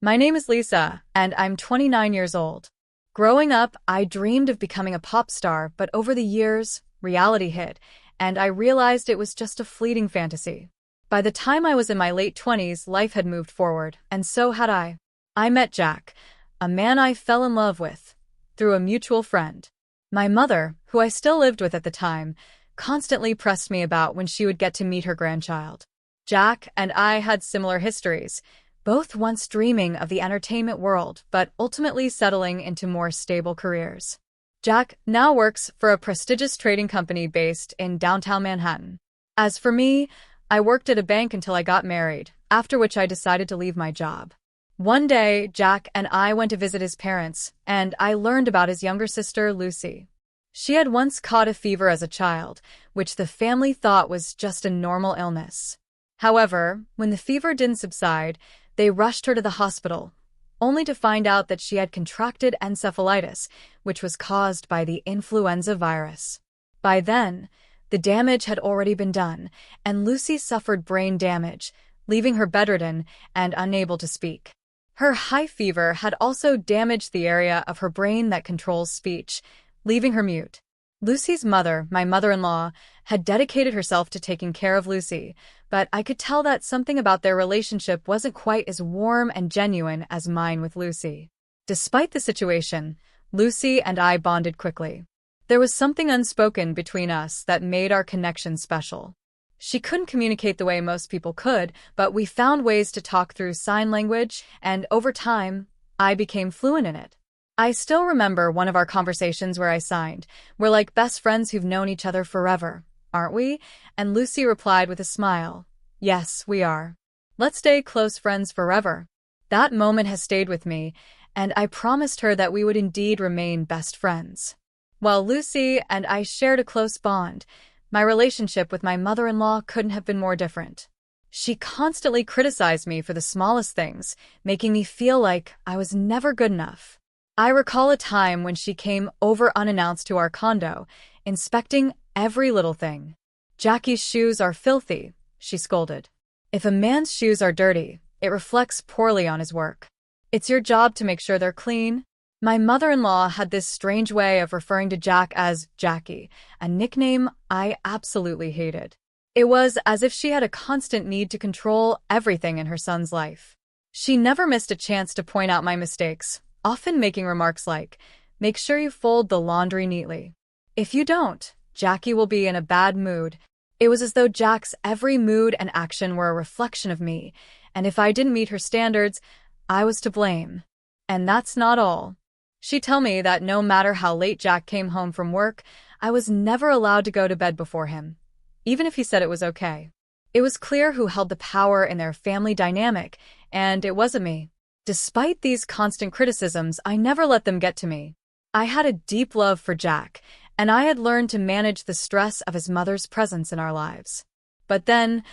My name is Lisa, and I'm 29 years old. Growing up, I dreamed of becoming a pop star, but over the years, reality hit, and I realized it was just a fleeting fantasy. By the time I was in my late 20s, life had moved forward, and so had I. I met Jack, a man I fell in love with, through a mutual friend. My mother, who I still lived with at the time, constantly pressed me about when she would get to meet her grandchild. Jack and I had similar histories, both once dreaming of the entertainment world, but ultimately settling into more stable careers. Jack now works for a prestigious trading company based in downtown Manhattan. As for me, I worked at a bank until I got married, after which I decided to leave my job. One day, Jack and I went to visit his parents, and I learned about his younger sister, Lucy. She had once caught a fever as a child, which the family thought was just a normal illness. However, when the fever didn't subside, they rushed her to the hospital, only to find out that she had contracted encephalitis, which was caused by the influenza virus. By then, the damage had already been done, and Lucy suffered brain damage, leaving her bedridden and unable to speak. Her high fever had also damaged the area of her brain that controls speech, leaving her mute. Lucy's mother, my mother-in-law, had dedicated herself to taking care of Lucy, but I could tell that something about their relationship wasn't quite as warm and genuine as mine with Lucy. Despite the situation, Lucy and I bonded quickly. There was something unspoken between us that made our connection special. She couldn't communicate the way most people could, but we found ways to talk through sign language, and over time, I became fluent in it. I still remember one of our conversations where I signed, "We're like best friends who've known each other forever, aren't we?" And Lucy replied with a smile, "Yes, we are. Let's stay close friends forever." That moment has stayed with me, and I promised her that we would indeed remain best friends. While Lucy and I shared a close bond, my relationship with my mother-in-law couldn't have been more different. She constantly criticized me for the smallest things, making me feel like I was never good enough. I recall a time when she came over unannounced to our condo, inspecting every little thing. "Jackie's shoes are filthy," she scolded. "If a man's shoes are dirty, it reflects poorly on his work. It's your job to make sure they're clean." My mother-in-law had this strange way of referring to Jack as Jackie, a nickname I absolutely hated. It was as if she had a constant need to control everything in her son's life. She never missed a chance to point out my mistakes, often making remarks like, "Make sure you fold the laundry neatly. If you don't, Jackie will be in a bad mood." It was as though Jack's every mood and action were a reflection of me, and if I didn't meet her standards, I was to blame. And that's not all. She'd tell me that no matter how late Jack came home from work, I was never allowed to go to bed before him, even if he said it was okay. It was clear who held the power in their family dynamic, and it wasn't me. Despite these constant criticisms, I never let them get to me. I had a deep love for Jack, and I had learned to manage the stress of his mother's presence in our lives. But then,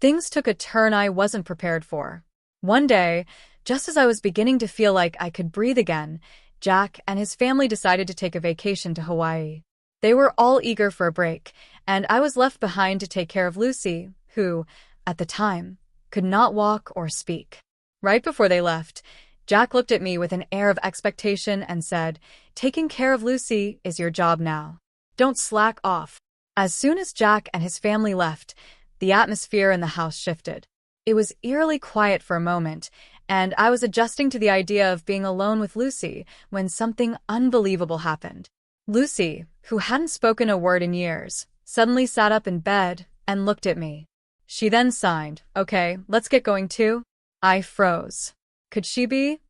things took a turn I wasn't prepared for. One day, just as I was beginning to feel like I could breathe again, Jack and his family decided to take a vacation to Hawaii. They were all eager for a break, and I was left behind to take care of Lucy, who, at the time, could not walk or speak. Right before they left, Jack looked at me with an air of expectation and said, "Taking care of Lucy is your job now. Don't slack off." As soon as Jack and his family left, the atmosphere in the house shifted. It was eerily quiet for a moment, and I was adjusting to the idea of being alone with Lucy when something unbelievable happened. Lucy, who hadn't spoken a word in years, suddenly sat up in bed and looked at me. She then signed, "Okay, let's get going too." I froze. Could she be?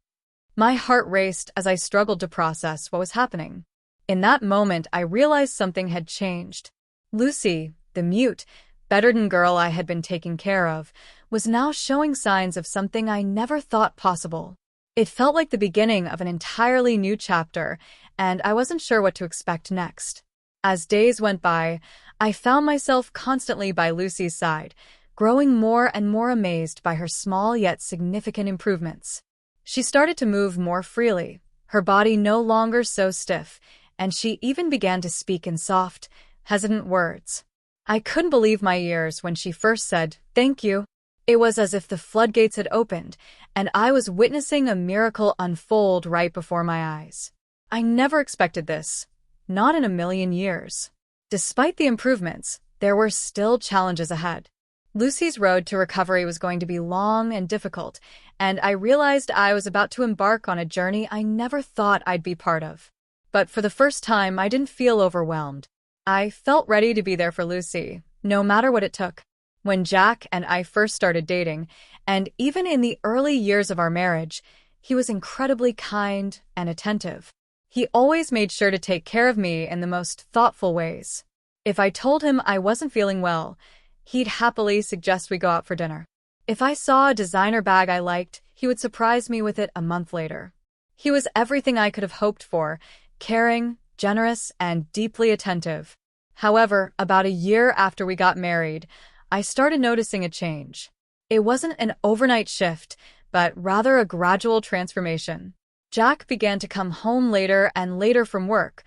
My heart raced as I struggled to process what was happening. In that moment, I realized something had changed. Lucy, the mute, bedridden girl I had been taking care of, was now showing signs of something I never thought possible. It felt like the beginning of an entirely new chapter, and I wasn't sure what to expect next. As days went by, I found myself constantly by Lucy's side, growing more and more amazed by her small yet significant improvements. She started to move more freely, her body no longer so stiff, and she even began to speak in soft, hesitant words. I couldn't believe my ears when she first said, "Thank you." It was as if the floodgates had opened, and I was witnessing a miracle unfold right before my eyes. I never expected this, not in a million years. Despite the improvements, there were still challenges ahead. Lucy's road to recovery was going to be long and difficult, and I realized I was about to embark on a journey I never thought I'd be part of. But for the first time, I didn't feel overwhelmed. I felt ready to be there for Lucy, no matter what it took. When Jack and I first started dating, and even in the early years of our marriage, he was incredibly kind and attentive. He always made sure to take care of me in the most thoughtful ways. If I told him I wasn't feeling well, he'd happily suggest we go out for dinner. If I saw a designer bag I liked, he would surprise me with it a month later. He was everything I could have hoped for, caring, generous, and deeply attentive. However, about a year after we got married, I started noticing a change. It wasn't an overnight shift, but rather a gradual transformation. Jack began to come home later and later from work,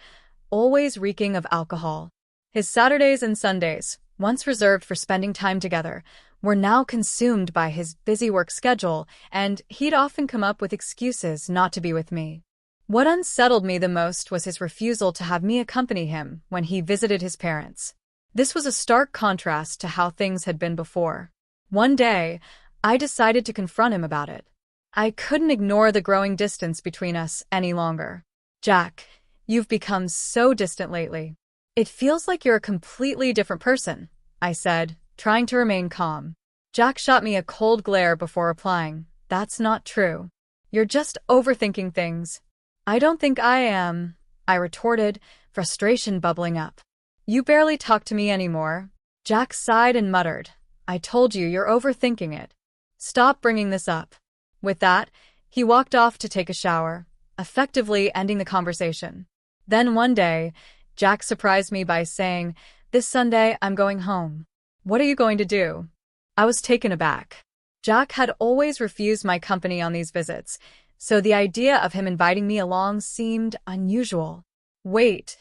always reeking of alcohol. His Saturdays and Sundays, once reserved for spending time together, were now consumed by his busy work schedule, and he'd often come up with excuses not to be with me. What unsettled me the most was his refusal to have me accompany him when he visited his parents. This was a stark contrast to how things had been before. One day, I decided to confront him about it. I couldn't ignore the growing distance between us any longer. "Jack, you've become so distant lately. It feels like you're a completely different person," I said, trying to remain calm. Jack shot me a cold glare before replying, "That's not true. You're just overthinking things." "I don't think I am," I retorted, frustration bubbling up. "You barely talk to me anymore." Jack sighed and muttered, "I told you you're overthinking it. Stop bringing this up." With that, he walked off to take a shower, effectively ending the conversation. Then one day, Jack surprised me by saying, "This Sunday, I'm going home." "What are you going to do?" I was taken aback. Jack had always refused my company on these visits, so the idea of him inviting me along seemed unusual. "Wait,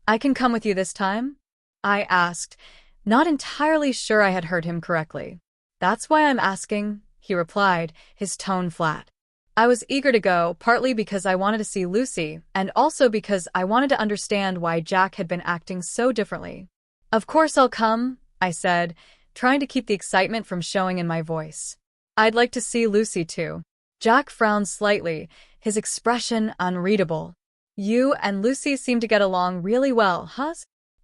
I can come with you this time?" I asked, not entirely sure I had heard him correctly. "That's why I'm asking," he replied, his tone flat. I was eager to go, partly because I wanted to see Lucy, and also because I wanted to understand why Jack had been acting so differently. "Of course I'll come," I said, trying to keep the excitement from showing in my voice. "I'd like to see Lucy too." Jack frowned slightly, his expression unreadable. "You and Lucy seem to get along really well, huh?"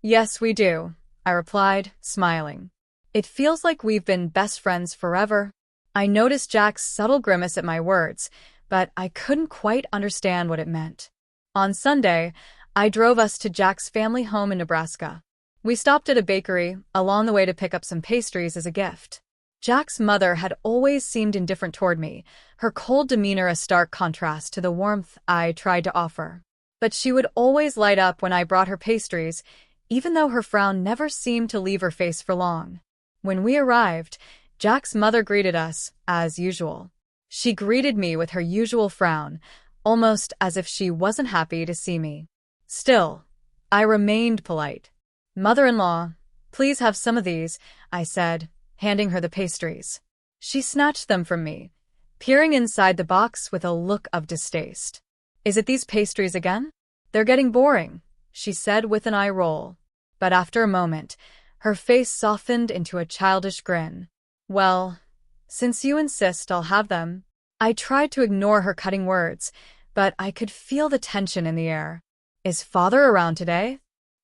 "Yes, we do," I replied, smiling. "It feels like we've been best friends forever." I noticed Jack's subtle grimace at my words, but I couldn't quite understand what it meant. On Sunday, I drove us to Jack's family home in Nebraska. We stopped at a bakery along the way to pick up some pastries as a gift. Jack's mother had always seemed indifferent toward me, her cold demeanor a stark contrast to the warmth I tried to offer. But she would always light up when I brought her pastries, even though her frown never seemed to leave her face for long. When we arrived, Jack's mother greeted us, as usual. She greeted me with her usual frown, almost as if she wasn't happy to see me. Still, I remained polite. "Mother-in-law, please have some of these," I said, handing her the pastries. She snatched them from me, peering inside the box with a look of distaste. "Is it these pastries again? They're getting boring," she said with an eye roll. But after a moment, her face softened into a childish grin. "Well, since you insist, I'll have them." I tried to ignore her cutting words, but I could feel the tension in the air. "Is father around today?"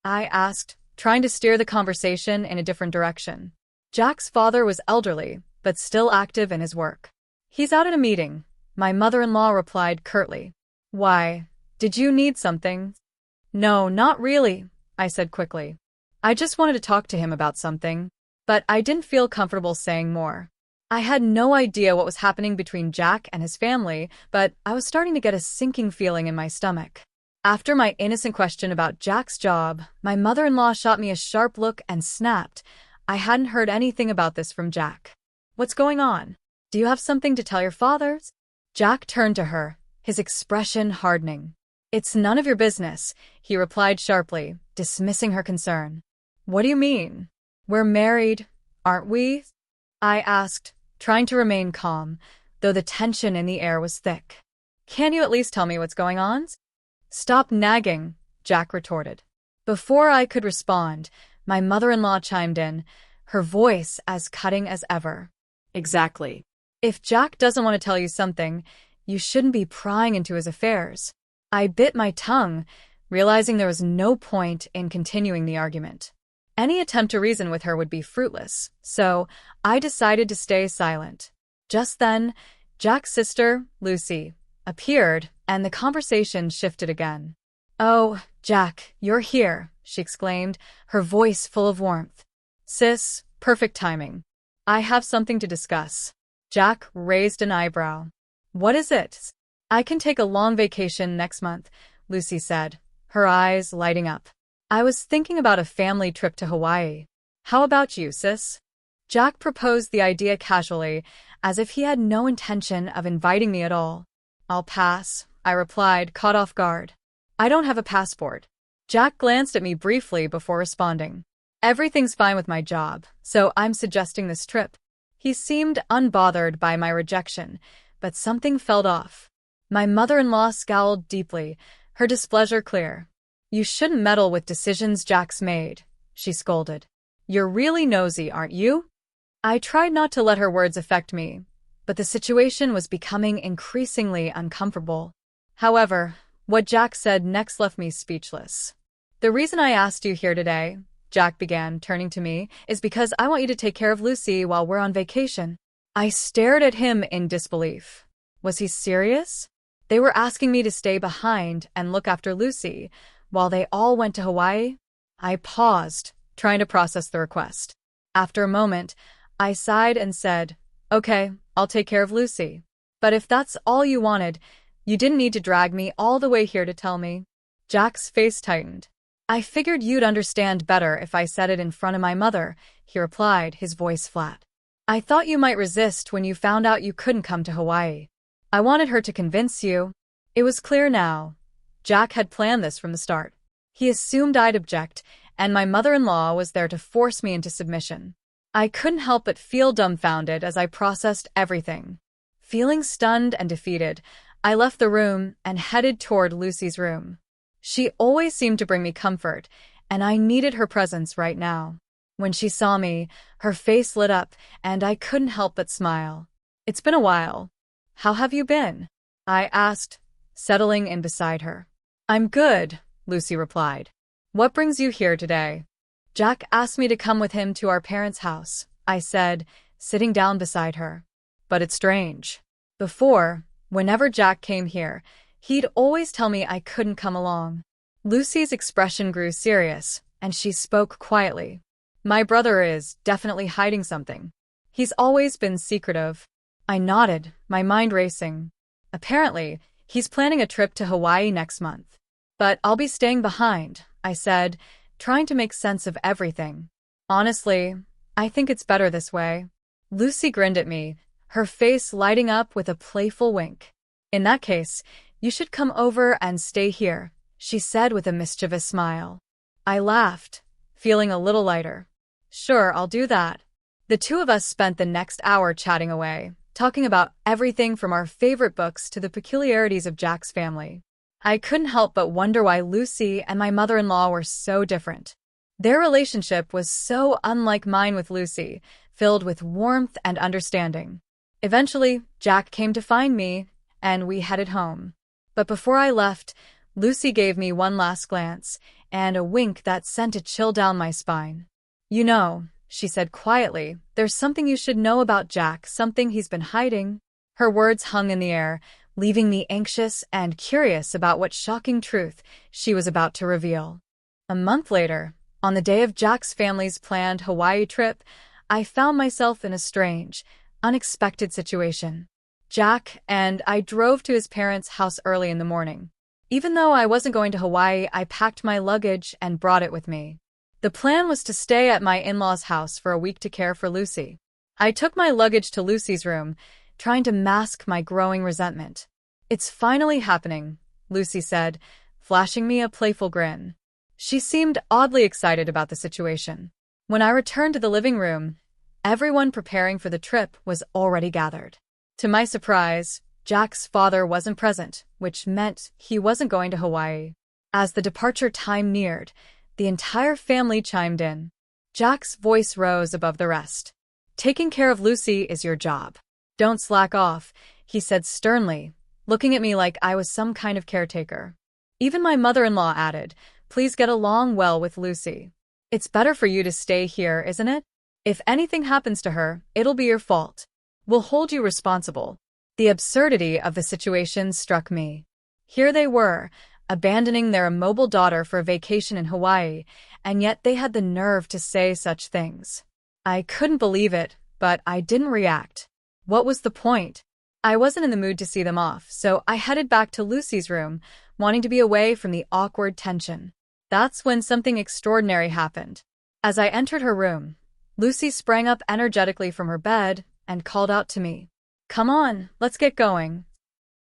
I asked, trying to steer the conversation in a different direction. Jack's father was elderly, but still active in his work. "He's out at a meeting," my mother-in-law replied curtly. "Why, did you need something?" "No, not really," I said quickly. "I just wanted to talk to him about something." But I didn't feel comfortable saying more. I had no idea what was happening between Jack and his family, but I was starting to get a sinking feeling in my stomach. After my innocent question about Jack's job, my mother-in-law shot me a sharp look and snapped. I hadn't heard anything about this from Jack. "What's going on? Do you have something to tell your father?" Jack turned to her, his expression hardening. "It's none of your business," he replied sharply, dismissing her concern. "What do you mean? We're married, aren't we?" I asked, trying to remain calm, though the tension in the air was thick. "Can you at least tell me what's going on?" "Stop nagging," Jack retorted. Before I could respond, my mother-in-law chimed in, her voice as cutting as ever. "Exactly. If Jack doesn't want to tell you something, you shouldn't be prying into his affairs." I bit my tongue, realizing there was no point in continuing the argument. Any attempt to reason with her would be fruitless, so I decided to stay silent. Just then, Jack's sister, Lucy, appeared, and the conversation shifted again. "Oh, Jack, you're here," she exclaimed, her voice full of warmth. "Sis, perfect timing. I have something to discuss." Jack raised an eyebrow. "What is it?" "I can take a long vacation next month," Lucy said, her eyes lighting up. "I was thinking about a family trip to Hawaii. How about you, sis?" Jack proposed the idea casually, as if he had no intention of inviting me at all. "I'll pass," I replied, caught off guard. "I don't have a passport." Jack glanced at me briefly before responding. "Everything's fine with my job, so I'm suggesting this trip." He seemed unbothered by my rejection, but something felt off. My mother-in-law scowled deeply, her displeasure clear. "You shouldn't meddle with decisions Jack's made," she scolded. "You're really nosy, aren't you?" I tried not to let her words affect me, but the situation was becoming increasingly uncomfortable. However, what Jack said next left me speechless. "The reason I asked you here today," Jack began, turning to me, "is because I want you to take care of Lucy while we're on vacation." I stared at him in disbelief. Was he serious? They were asking me to stay behind and look after Lucy while they all went to Hawaii? I paused, trying to process the request. After a moment, I sighed and said, "Okay, I'll take care of Lucy. But if that's all you wanted, you didn't need to drag me all the way here to tell me." Jack's face tightened. "I figured you'd understand better if I said it in front of my mother," he replied, his voice flat. "I thought you might resist when you found out you couldn't come to Hawaii. I wanted her to convince you." It was clear now. Jack had planned this from the start. He assumed I'd object, and my mother-in-law was there to force me into submission. I couldn't help but feel dumbfounded as I processed everything. Feeling stunned and defeated, I left the room and headed toward Lucy's room. She always seemed to bring me comfort, and I needed her presence right now. When she saw me, her face lit up, and I couldn't help but smile. "It's been a while. How have you been?" I asked, settling in beside her. "I'm good," Lucy replied. "What brings you here today?" "Jack asked me to come with him to our parents' house," I said, sitting down beside her. "But it's strange. Before, whenever Jack came here, he'd always tell me I couldn't come along." Lucy's expression grew serious, and she spoke quietly. "My brother is definitely hiding something. He's always been secretive." I nodded, my mind racing. "Apparently, he's planning a trip to Hawaii next month. But I'll be staying behind," I said, trying to make sense of everything. "Honestly, I think it's better this way." Lucy grinned at me, her face lighting up with a playful wink. "In that case, you should come over and stay here," she said with a mischievous smile. I laughed, feeling a little lighter. "Sure, I'll do that." The two of us spent the next hour chatting away, talking about everything from our favorite books to the peculiarities of Jack's family. I couldn't help but wonder why Lucy and my mother-in-law were so different. Their relationship was so unlike mine with Lucy, filled with warmth and understanding. Eventually, Jack came to find me, and we headed home. But before I left, Lucy gave me one last glance, and a wink that sent a chill down my spine. "You know," she said quietly, "there's something you should know about Jack, something he's been hiding." Her words hung in the air, leaving me anxious and curious about what shocking truth she was about to reveal. A month later, on the day of Jack's family's planned Hawaii trip, I found myself in a strange, unexpected situation. Jack and I drove to his parents' house early in the morning. Even though I wasn't going to Hawaii, I packed my luggage and brought it with me. The plan was to stay at my in-laws' house for a week to care for Lucy. I took my luggage to Lucy's room, trying to mask my growing resentment. "It's finally happening," Lucy said, flashing me a playful grin. She seemed oddly excited about the situation. When I returned to the living room, everyone preparing for the trip was already gathered. To my surprise, Jack's father wasn't present, which meant he wasn't going to Hawaii. As the departure time neared, the entire family chimed in. Jack's voice rose above the rest. "Taking care of Lucy is your job. Don't slack off," he said sternly, looking at me like I was some kind of caretaker. Even my mother-in-law added, "Please get along well with Lucy. It's better for you to stay here, isn't it? If anything happens to her, it'll be your fault. We'll hold you responsible." The absurdity of the situation struck me. Here they were, abandoning their immobile daughter for a vacation in Hawaii, and yet they had the nerve to say such things. I couldn't believe it, but I didn't react. What was the point? I wasn't in the mood to see them off, so I headed back to Lucy's room, wanting to be away from the awkward tension. That's when something extraordinary happened. As I entered her room, Lucy sprang up energetically from her bed and called out to me. "Come on, let's get going."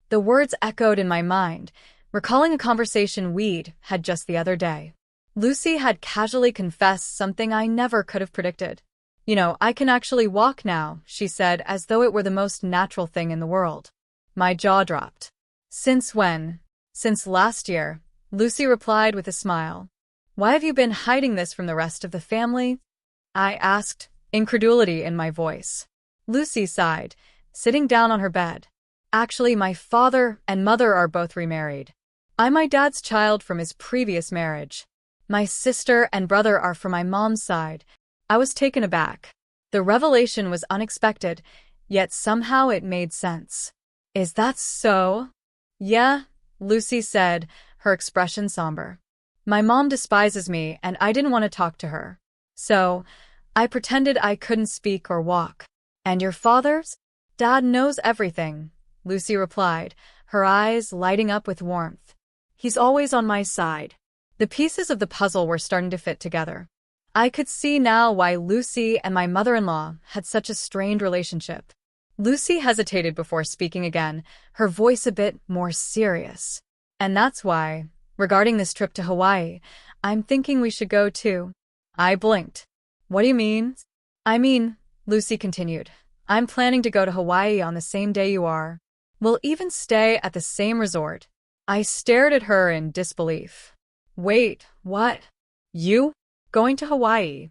The words echoed in my mind, recalling a conversation we'd had just the other day. Lucy had casually confessed something I never could have predicted. "I can actually walk now," she said, as though it were the most natural thing in the world. My jaw dropped. "Since when?" "Since last year," Lucy replied with a smile. "Why have you been hiding this from the rest of the family?" I asked, incredulity in my voice. Lucy sighed, sitting down on her bed. "Actually, my father and mother are both remarried. I'm my dad's child from his previous marriage. My sister and brother are from my mom's side." I was taken aback. The revelation was unexpected, yet somehow it made sense. "Is that so?" "Yeah," Lucy said, her expression somber. "My mom despises me, and I didn't want to talk to her. So, I pretended I couldn't speak or walk." "And your father's?" "Dad knows everything," Lucy replied, her eyes lighting up with warmth. "He's always on my side." The pieces of the puzzle were starting to fit together. I could see now why Lucy and my mother-in-law had such a strained relationship. Lucy hesitated before speaking again, her voice a bit more serious. "And that's why, regarding this trip to Hawaii, I'm thinking we should go too." I blinked. "What do you mean?" "I mean," Lucy continued, "I'm planning to go to Hawaii on the same day you are. We'll even stay at the same resort." I stared at her in disbelief. "Wait, what? You? Going to Hawaii?"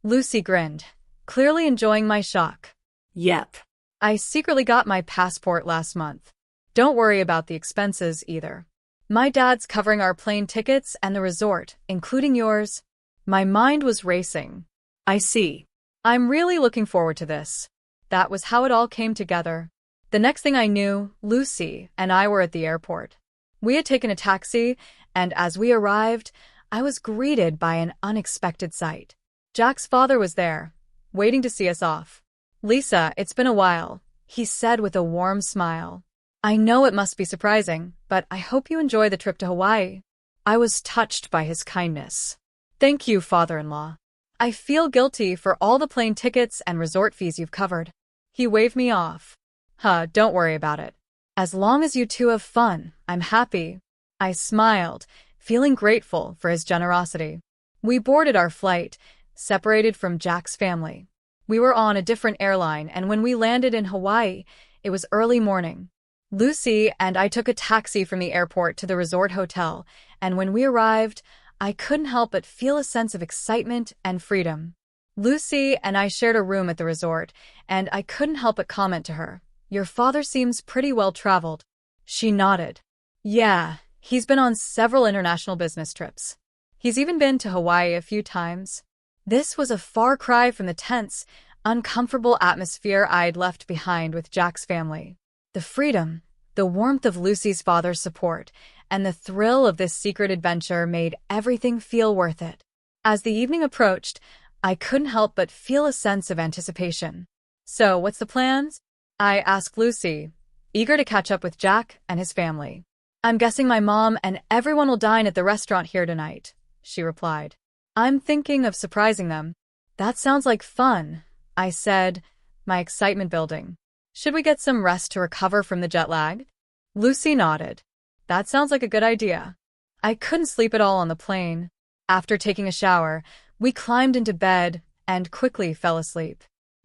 Lucy grinned, clearly enjoying my shock. "Yep. I secretly got my passport last month. Don't worry about the expenses either. My dad's covering our plane tickets and the resort, including yours." My mind was racing. "I see. I'm really looking forward to this." That was how it all came together. The next thing I knew, Lucy and I were at the airport. We had taken a taxi, and as we arrived, I was greeted by an unexpected sight. Jack's father was there, waiting to see us off. "Lisa, it's been a while," he said with a warm smile. "I know it must be surprising, but I hope you enjoy the trip to Hawaii." I was touched by his kindness. "Thank you, father-in-law. I feel guilty for all the plane tickets and resort fees you've covered." He waved me off. Don't worry about it. As long as you two have fun, I'm happy." I smiled, feeling grateful for his generosity. We boarded our flight, separated from Jack's family. We were on a different airline, and when we landed in Hawaii, it was early morning. Lucy and I took a taxi from the airport to the resort hotel, and when we arrived, I couldn't help but feel a sense of excitement and freedom. Lucy and I shared a room at the resort, and I couldn't help but comment to her, "Your father seems pretty well-traveled." She nodded. "Yeah, he's been on several international business trips. He's even been to Hawaii a few times." This was a far cry from the tense, uncomfortable atmosphere I'd left behind with Jack's family. The freedom, the warmth of Lucy's father's support, and the thrill of this secret adventure made everything feel worth it. As the evening approached, I couldn't help but feel a sense of anticipation. "So, what's the plans?" I asked Lucy, eager to catch up with Jack and his family. "I'm guessing my mom and everyone will dine at the restaurant here tonight," she replied. "I'm thinking of surprising them." "That sounds like fun," I said, my excitement building. "Should we get some rest to recover from the jet lag?" Lucy nodded. "That sounds like a good idea." I couldn't sleep at all on the plane. After taking a shower, we climbed into bed and quickly fell asleep.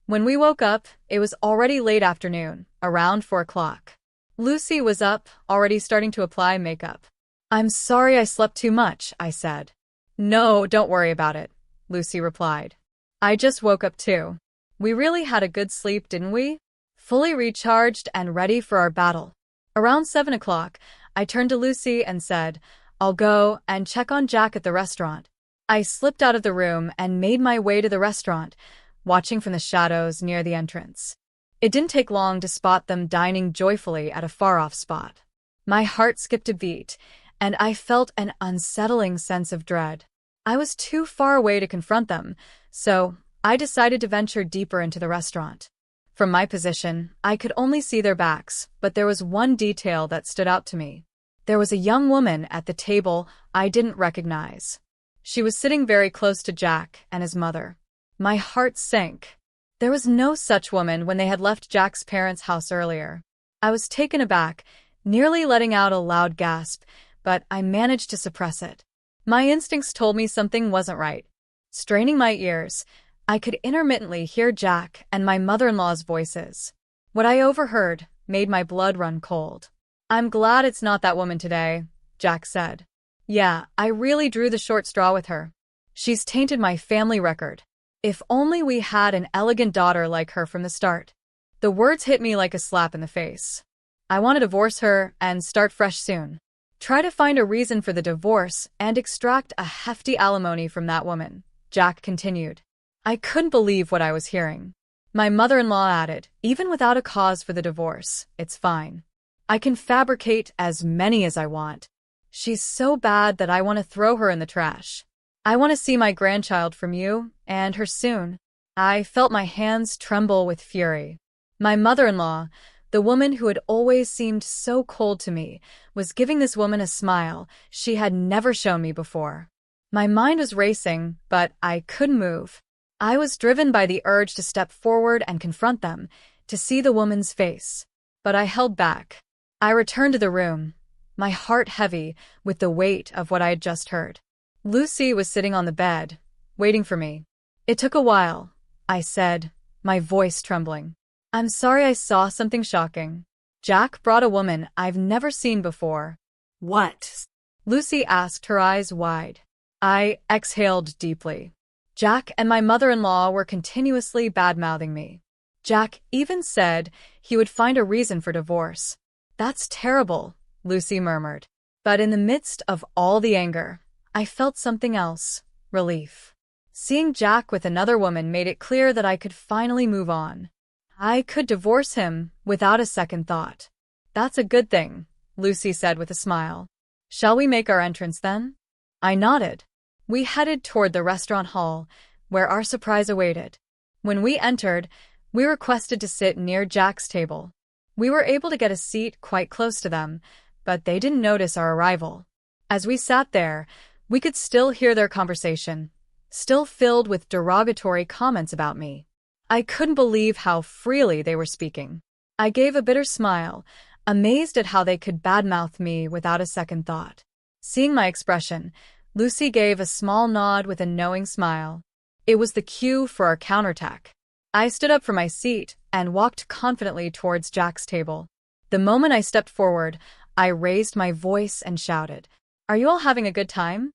When we woke up, it was already late afternoon, around 4 o'clock. Lucy was up, already starting to apply makeup. "I'm sorry I slept too much," I said. "No, don't worry about it," Lucy replied. "I just woke up too. We really had a good sleep, didn't we?" Fully recharged and ready for our battle. Around 7 o'clock, I turned to Lucy and said, "I'll go and check on Jack at the restaurant." I slipped out of the room and made my way to the restaurant, watching from the shadows near the entrance. It didn't take long to spot them dining joyfully at a far-off spot. My heart skipped a beat, and I felt an unsettling sense of dread. I was too far away to confront them, so I decided to venture deeper into the restaurant. From my position, I could only see their backs, but there was one detail that stood out to me. There was a young woman at the table I didn't recognize. She was sitting very close to Jack and his mother. My heart sank. There was no such woman when they had left Jack's parents' house earlier. I was taken aback, nearly letting out a loud gasp, but I managed to suppress it. My instincts told me something wasn't right. Straining my ears, I could intermittently hear Jack and my mother-in-law's voices. What I overheard made my blood run cold. "I'm glad it's not that woman today," Jack said. "Yeah, I really drew the short straw with her. She's tainted my family record. If only we had an elegant daughter like her from the start." The words hit me like a slap in the face. I want to divorce her and start fresh soon. Try to find a reason for the divorce and extract a hefty alimony from that woman, Jack continued. I couldn't believe what I was hearing. My mother-in-law added, "Even without a cause for the divorce, it's fine. I can fabricate as many as I want. She's so bad that I want to throw her in the trash. I want to see my grandchild from you, and her soon." I felt my hands tremble with fury. My mother-in-law, the woman who had always seemed so cold to me, was giving this woman a smile she had never shown me before. My mind was racing, but I couldn't move. I was driven by the urge to step forward and confront them, to see the woman's face. But I held back. I returned to the room, my heart heavy with the weight of what I had just heard. Lucy was sitting on the bed, waiting for me. "It took a while," I said, my voice trembling. "I'm sorry I saw something shocking. Jack brought a woman I've never seen before." "What?" Lucy asked, her eyes wide. I exhaled deeply. Jack and my mother-in-law were continuously bad-mouthing me. Jack even said he would find a reason for divorce. "That's terrible," Lucy murmured. But in the midst of all the anger, I felt something else, relief. Seeing Jack with another woman made it clear that I could finally move on. I could divorce him without a second thought. "That's a good thing," Lucy said with a smile. "Shall we make our entrance then?" I nodded. We headed toward the restaurant hall, where our surprise awaited. When we entered, we requested to sit near Jack's table. We were able to get a seat quite close to them, but they didn't notice our arrival. As we sat there, we could still hear their conversation, still filled with derogatory comments about me. I couldn't believe how freely they were speaking. I gave a bitter smile, amazed at how they could badmouth me without a second thought. Seeing my expression, Lucy gave a small nod with a knowing smile. It was the cue for our counterattack. I stood up from my seat and walked confidently towards Jack's table. The moment I stepped forward, I raised my voice and shouted, "Are you all having a good time?"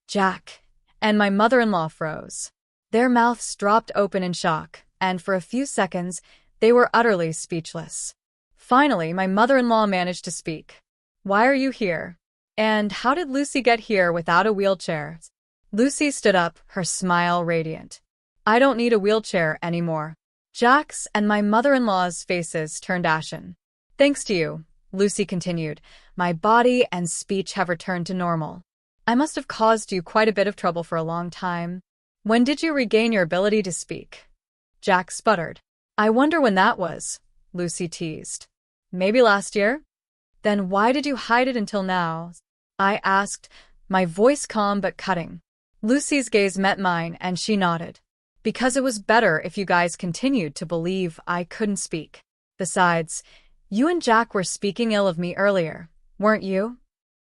Jack and my mother-in-law froze. Their mouths dropped open in shock, and for a few seconds, they were utterly speechless. Finally, my mother-in-law managed to speak. "Why are you here? And how did Lucy get here without a wheelchair?" Lucy stood up, her smile radiant. "I don't need a wheelchair anymore." Jack's and my mother-in-law's faces turned ashen. "Thanks to you," Lucy continued, "my body and speech have returned to normal. I must have caused you quite a bit of trouble for a long time. When did you regain your ability to speak?" Jack sputtered. "I wonder when that was," Lucy teased. "Maybe last year?" "Then why did you hide it until now?" I asked, my voice calm but cutting. Lucy's gaze met mine and she nodded. "Because it was better if you guys continued to believe I couldn't speak. Besides, you and Jack were speaking ill of me earlier, weren't you?"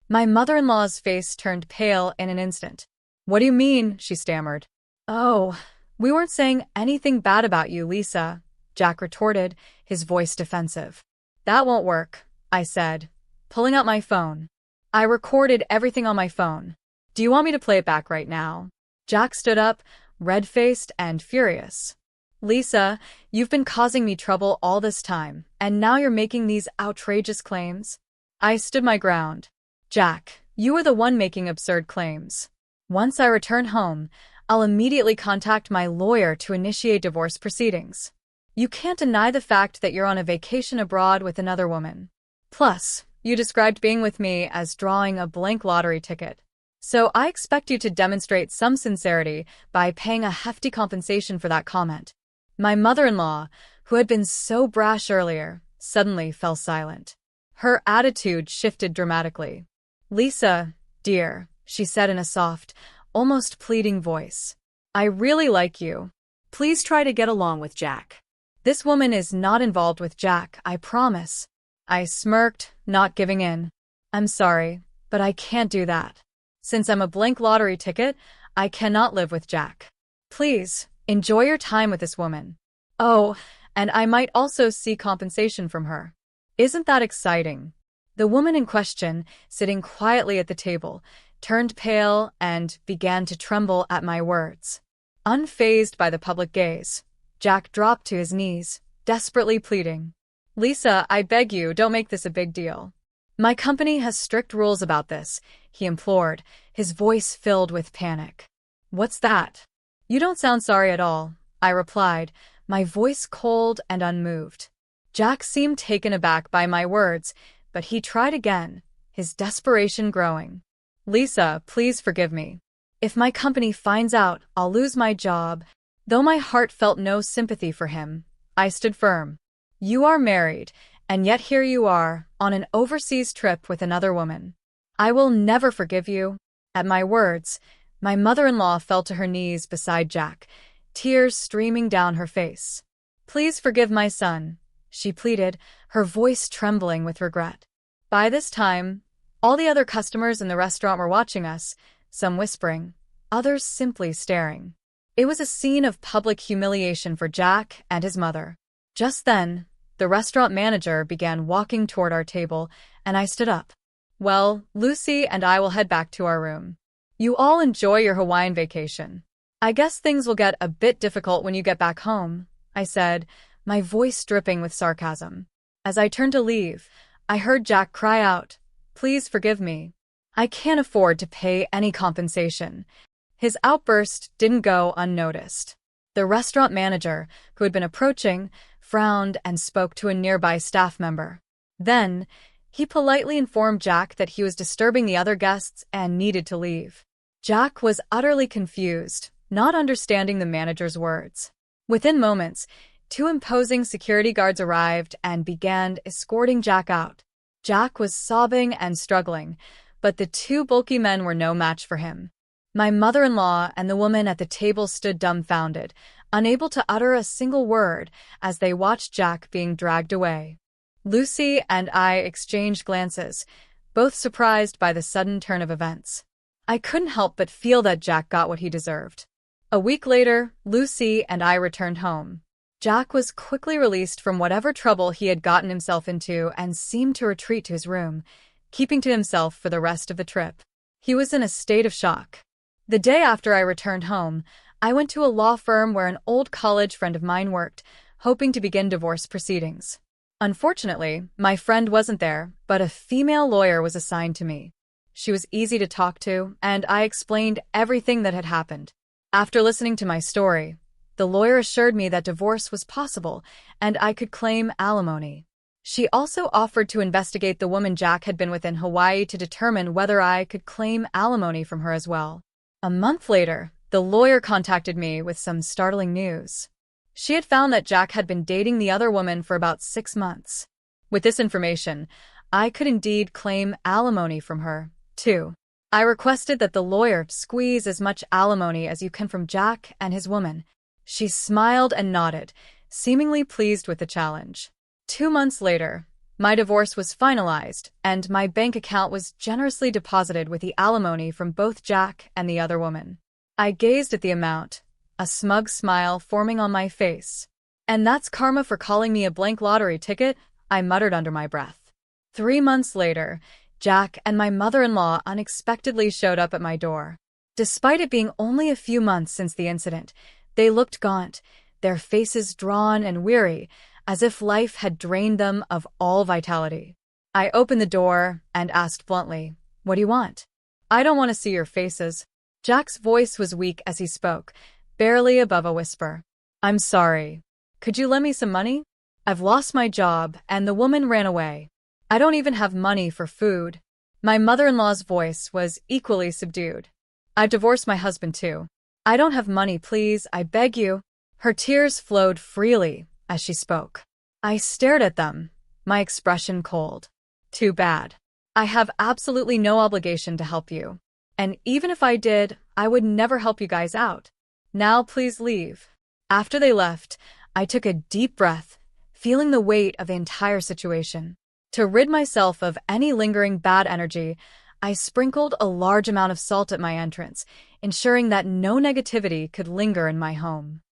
My mother-in-law's face turned pale in an instant. "What do you mean?" she stammered. "Oh, we weren't saying anything bad about you, Lisa," Jack retorted, his voice defensive. That won't work, I said, pulling out my phone. I recorded everything on my phone. Do you want me to play it back right now? Jack stood up, red-faced and furious. Lisa, you've been causing me trouble all this time, and now you're making these outrageous claims? I stood my ground. Jack, you are the one making absurd claims. Once I return home, I'll immediately contact my lawyer to initiate divorce proceedings. You can't deny the fact that you're on a vacation abroad with another woman. Plus, you described being with me as drawing a blank lottery ticket. So I expect you to demonstrate some sincerity by paying a hefty compensation for that comment. My mother-in-law, who had been so brash earlier, suddenly fell silent. Her attitude shifted dramatically. Lisa, dear, she said in a soft, almost pleading voice. I really like you. Please try to get along with Jack. This woman is not involved with Jack, I promise. I smirked, not giving in. I'm sorry, but I can't do that. Since I'm a blank lottery ticket, I cannot live with Jack. Please, enjoy your time with this woman. Oh, and I might also see compensation from her. Isn't that exciting? The woman in question, sitting quietly at the table, turned pale and began to tremble at my words. Unfazed by the public gaze, Jack dropped to his knees, desperately pleading. Lisa, I beg you, don't make this a big deal. My company has strict rules about this, he implored, his voice filled with panic. What's that? You don't sound sorry at all, I replied, my voice cold and unmoved. Jack seemed taken aback by my words, but he tried again, his desperation growing. Lisa, please forgive me. If my company finds out, I'll lose my job. Though my heart felt no sympathy for him, I stood firm. You are married, and yet here you are, on an overseas trip with another woman. I will never forgive you. At my words, my mother-in-law fell to her knees beside Jack, tears streaming down her face. Please forgive my son, she pleaded, her voice trembling with regret. By this time, all the other customers in the restaurant were watching us, some whispering, others simply staring. It was a scene of public humiliation for Jack and his mother. Just then, the restaurant manager began walking toward our table, and I stood up. Well, Lucy and I will head back to our room. You all enjoy your Hawaiian vacation. I guess things will get a bit difficult when you get back home, I said, my voice dripping with sarcasm. As I turned to leave, I heard Jack cry out, Please forgive me. I can't afford to pay any compensation. His outburst didn't go unnoticed. The restaurant manager, who had been approaching, frowned and spoke to a nearby staff member. Then, he politely informed Jack that he was disturbing the other guests and needed to leave. Jack was utterly confused, not understanding the manager's words. Within moments, 2 imposing security guards arrived and began escorting Jack out. Jack was sobbing and struggling, but the 2 bulky men were no match for him. My mother-in-law and the woman at the table stood dumbfounded, unable to utter a single word as they watched Jack being dragged away. Lucy and I exchanged glances, both surprised by the sudden turn of events. I couldn't help but feel that Jack got what he deserved. A week later, Lucy and I returned home. Jack was quickly released from whatever trouble he had gotten himself into and seemed to retreat to his room, keeping to himself for the rest of the trip. He was in a state of shock. The day after I returned home, I went to a law firm where an old college friend of mine worked, hoping to begin divorce proceedings. Unfortunately, my friend wasn't there, but a female lawyer was assigned to me. She was easy to talk to, and I explained everything that had happened. After listening to my story, the lawyer assured me that divorce was possible, and I could claim alimony. She also offered to investigate the woman Jack had been with in Hawaii to determine whether I could claim alimony from her as well. A month later, the lawyer contacted me with some startling news. She had found that Jack had been dating the other woman for about 6 months. With this information, I could indeed claim alimony from her, too. I requested that the lawyer squeeze as much alimony as you can from Jack and his woman. She smiled and nodded, seemingly pleased with the challenge. 2 months later, my divorce was finalized, and my bank account was generously deposited with the alimony from both Jack and the other woman. I gazed at the amount, a smug smile forming on my face. And that's karma for calling me a blank lottery ticket, I muttered under my breath. 3 months later, Jack and my mother-in-law unexpectedly showed up at my door. Despite it being only a few months since the incident, they looked gaunt, their faces drawn and weary, as if life had drained them of all vitality. I opened the door and asked bluntly, "What do you want?" "I don't want to see your faces." Jack's voice was weak as he spoke, barely above a whisper. "I'm sorry. Could you lend me some money? I've lost my job, and the woman ran away. I don't even have money for food." My mother-in-law's voice was equally subdued. "I've divorced my husband too. I don't have money, please, I beg you." Her tears flowed freely as she spoke. I stared at them, my expression cold. "Too bad. I have absolutely no obligation to help you. And even if I did, I would never help you guys out. Now please leave." After they left, I took a deep breath, feeling the weight of the entire situation. To rid myself of any lingering bad energy, I sprinkled a large amount of salt at my entrance, ensuring that no negativity could linger in my home.